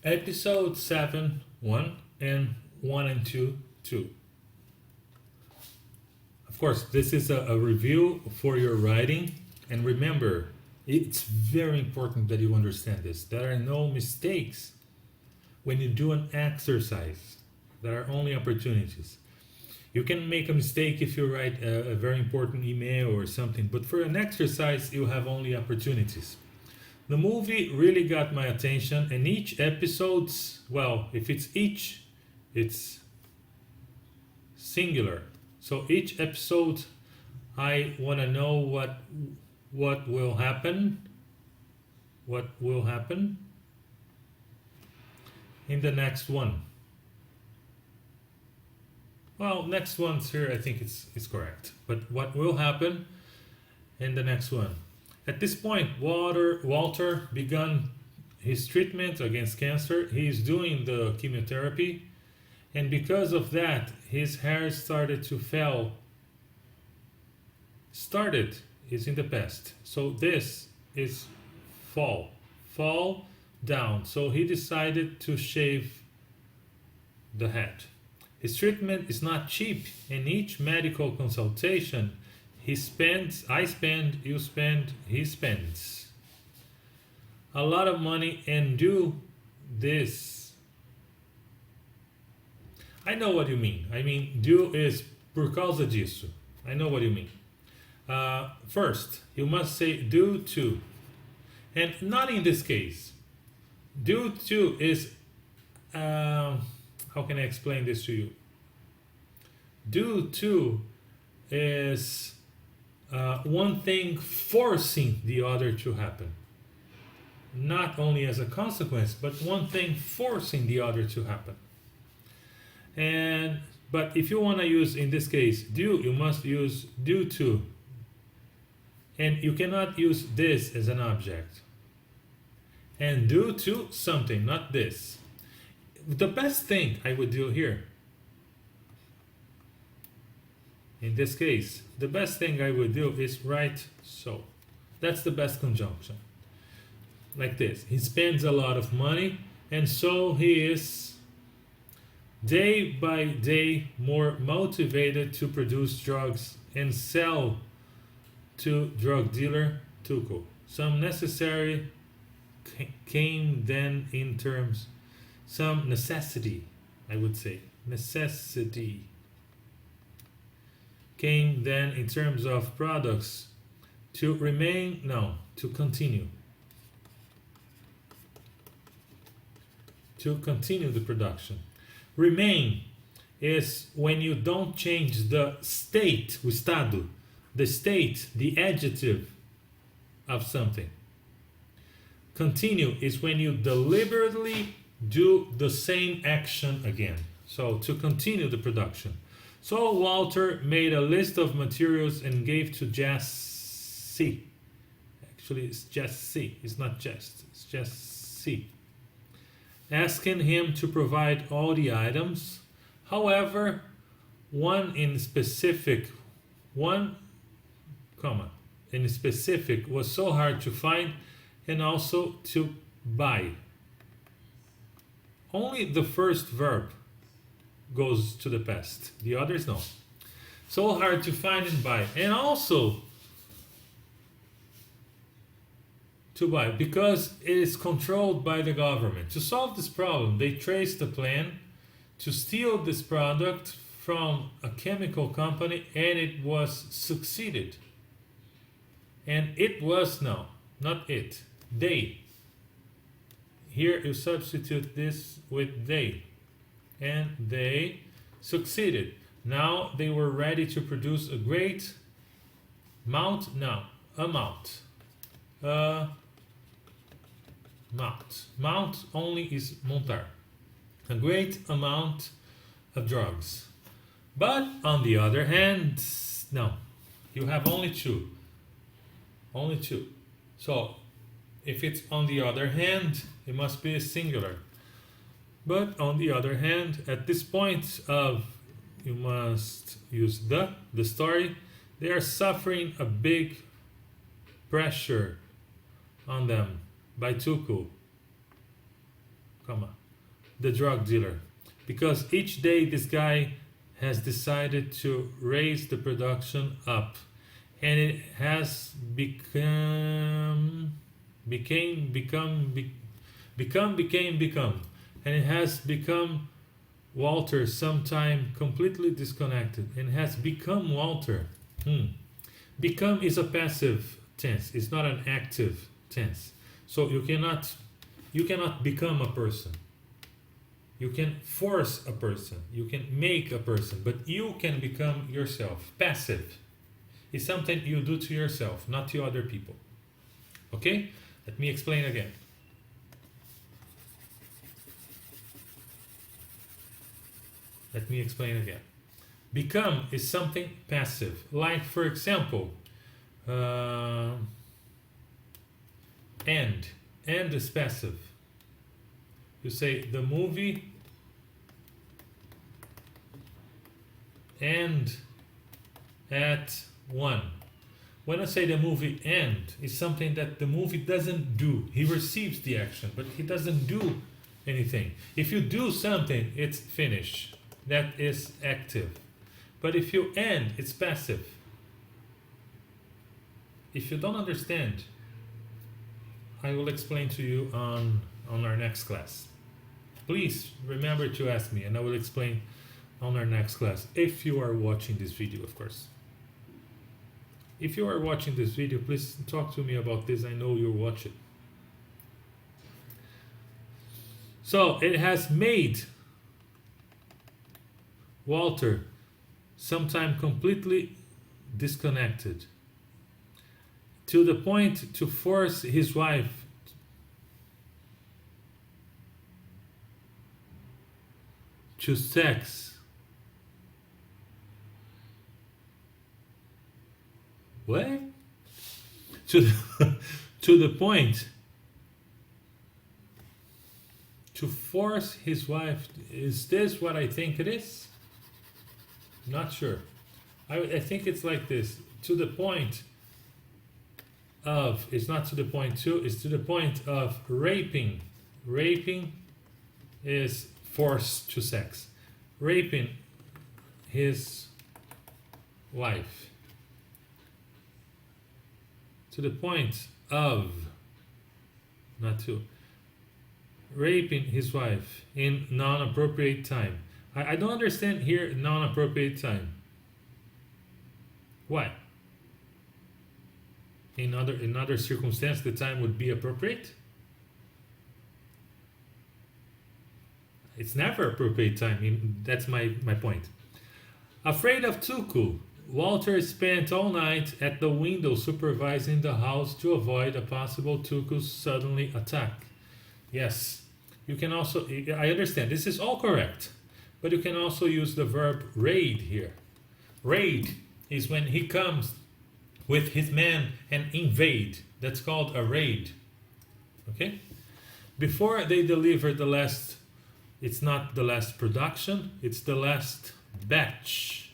Episode 7, 1, and 1 and 2, 2. Of course, this is a review for your writing. And remember, it's very important that you understand this. There are no mistakes when you do an exercise, there are only opportunities. You can make a mistake if you write a very important email or something, but for an exercise, you have only opportunities. The movie really got my attention, and each episode's, well, if it's each, it's singular. So each episode, I want to know what will happen, what will happen in the next one. Well, next one's here, I think it's correct. But what will happen in the next one? At this point, Walter began his treatment against cancer. He is doing the chemotherapy, and because of that, his hair started to fall. Started is in the past, so this is fall down. So he decided to shave the head. His treatment is not cheap, and each medical consultation he spends, I spend, you spend, he spends a lot of money and do this. I know what you mean. I mean, do is por causa disso. I know what you mean. First, you must say due to, and not in this case. Due to is, how can I explain this to you? Due to is one thing forcing the other to happen. Not only as a consequence, but one thing forcing the other to happen. And but if you want to use in this case due, you must use due to. And you cannot use this as an object. And due to something, not this. The best thing I would do here, in this case, the best thing I would do is write so. That's the best conjunction. Like this. He spends a lot of money, and so he is day by day more motivated to produce drugs and sell to drug dealer Tuco. Some necessary came then in terms, some necessity, I would say. Necessity came then in terms of products to remain, no, to continue. To continue the production. Remain is when you don't change the state, o estado, the state, the adjective of something. Continue is when you deliberately do the same action again. So to continue the production. So Walter made a list of materials and gave to Jesse. Actually, it's Jesse. It's not just. It's Jesse. Asking him to provide all the items. However, one in specific was so hard to find and also to buy. Only the first verb goes to the past. The others no. So hard to find and buy. And also to buy because it is controlled by the government. To solve this problem, they traced the plan to steal this product from a chemical company, and it was succeeded. And it was, no, not it, they. Here you substitute this with they, and they succeeded. Now they were ready to produce a great amount. Mount only is montar. A great amount of drugs. But on the other hand, no, you have only two. Only two. So if it's on the other hand, it must be a singular. But on the other hand, at this point of you must use the story, they are suffering a big pressure on them by Tuku. comma, the drug dealer. Because each day this guy has decided to raise the production up, and it has become, and it has become Walter sometime completely disconnected, and has become Walter. Become is a passive tense. It's not an active tense. So you cannot become a person. You can force a person. You can make a person, but you can become yourself. Passive is something you do to yourself, not to other people. Okay? Let me explain again. Become is something passive. Like, for example, end. End is passive. You say the movie end at 1. When I say the movie end, it's something that the movie doesn't do. He receives the action, but he doesn't do anything. If you do something, it's finished. That is active. But if you end, it's passive. If you don't understand, I will explain to you on our next class. Please remember to ask me, and I will explain on our next class, if you are watching this video, of course. If you are watching this video, please talk to me about this. I know you'll watch it. So it has made Walter sometime completely disconnected, to the point to force his wife to sex. What? To the point to force his wife. Is this what I think it is? Not sure. I think it's like this. To the point of, it's not to the point to, it's to the point of raping. Raping is force to sex. Raping his wife. To the point of, not to, raping his wife in non-appropriate time. I don't understand here non-appropriate time. Why? In other circumstance, the time would be appropriate? It's never appropriate time. That's my point. Afraid of Tuku, Walter spent all night at the window supervising the house to avoid a possible Tuku's suddenly attack. Yes, you can also, I understand, this is all correct, but you can also use the verb raid here. Raid is when he comes with his men and invade. That's called a raid. Okay? Before they deliver the last, it's not the last production, it's the last batch.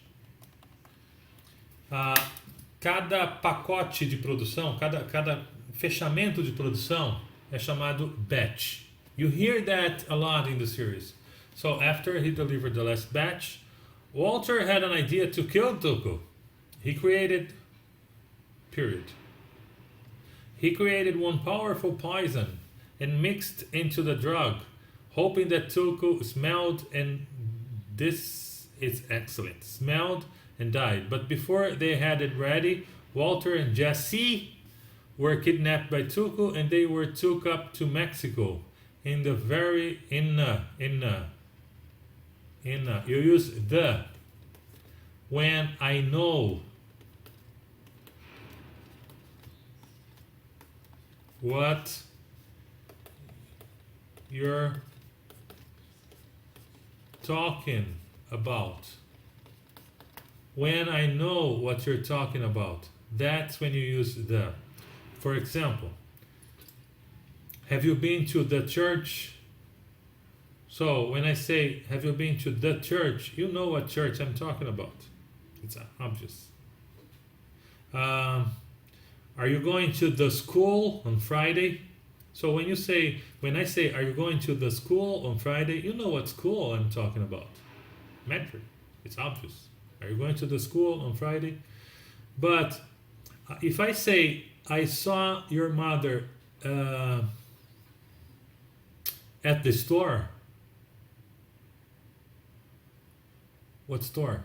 Cada pacote de produção, cada fechamento de produção é chamado batch. You hear that a lot in the series. So after he delivered the last batch, Walter had an idea to kill Tuku. He created one powerful poison and mixed into the drug, hoping that Tuku smelled, and this is excellent, smelled and died. But before they had it ready, Walter and Jesse were kidnapped by Tuku, and they were took up to Mexico. In the very you use the when I know what you're talking about. When I know what you're talking about, that's when you use the. For example, have you been to the church? So when I say, have you been to the church, you know what church I'm talking about. It's obvious. Are you going to the school on Friday? So when I say, are you going to the school on Friday? You know what school I'm talking about. Metric. It's obvious. Are you going to the school on Friday? But if I say, I saw your mother at the store. What store?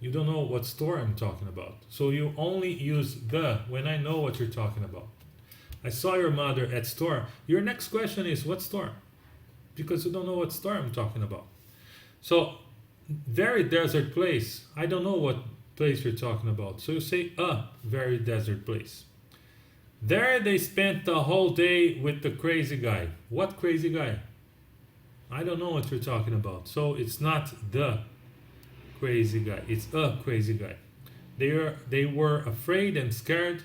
You don't know what store I'm talking about. So you only use the when I know what you're talking about. I saw your mother at store. Your next question is, what store? Because you don't know what store I'm talking about. So, very desert place. I don't know what place you're talking about. So you say a very desert place. There they spent the whole day with the crazy guy. What crazy guy? I don't know what you're talking about. So it's not the crazy guy. It's a crazy guy. They were afraid and scared,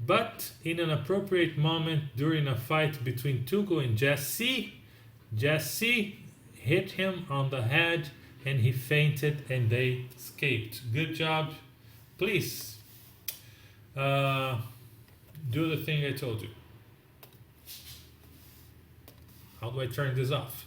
but in an appropriate moment during a fight between Tuco and Jesse, Jesse hit him on the head and he fainted and they escaped. Good job. Please do the thing I told you. How do I turn this off?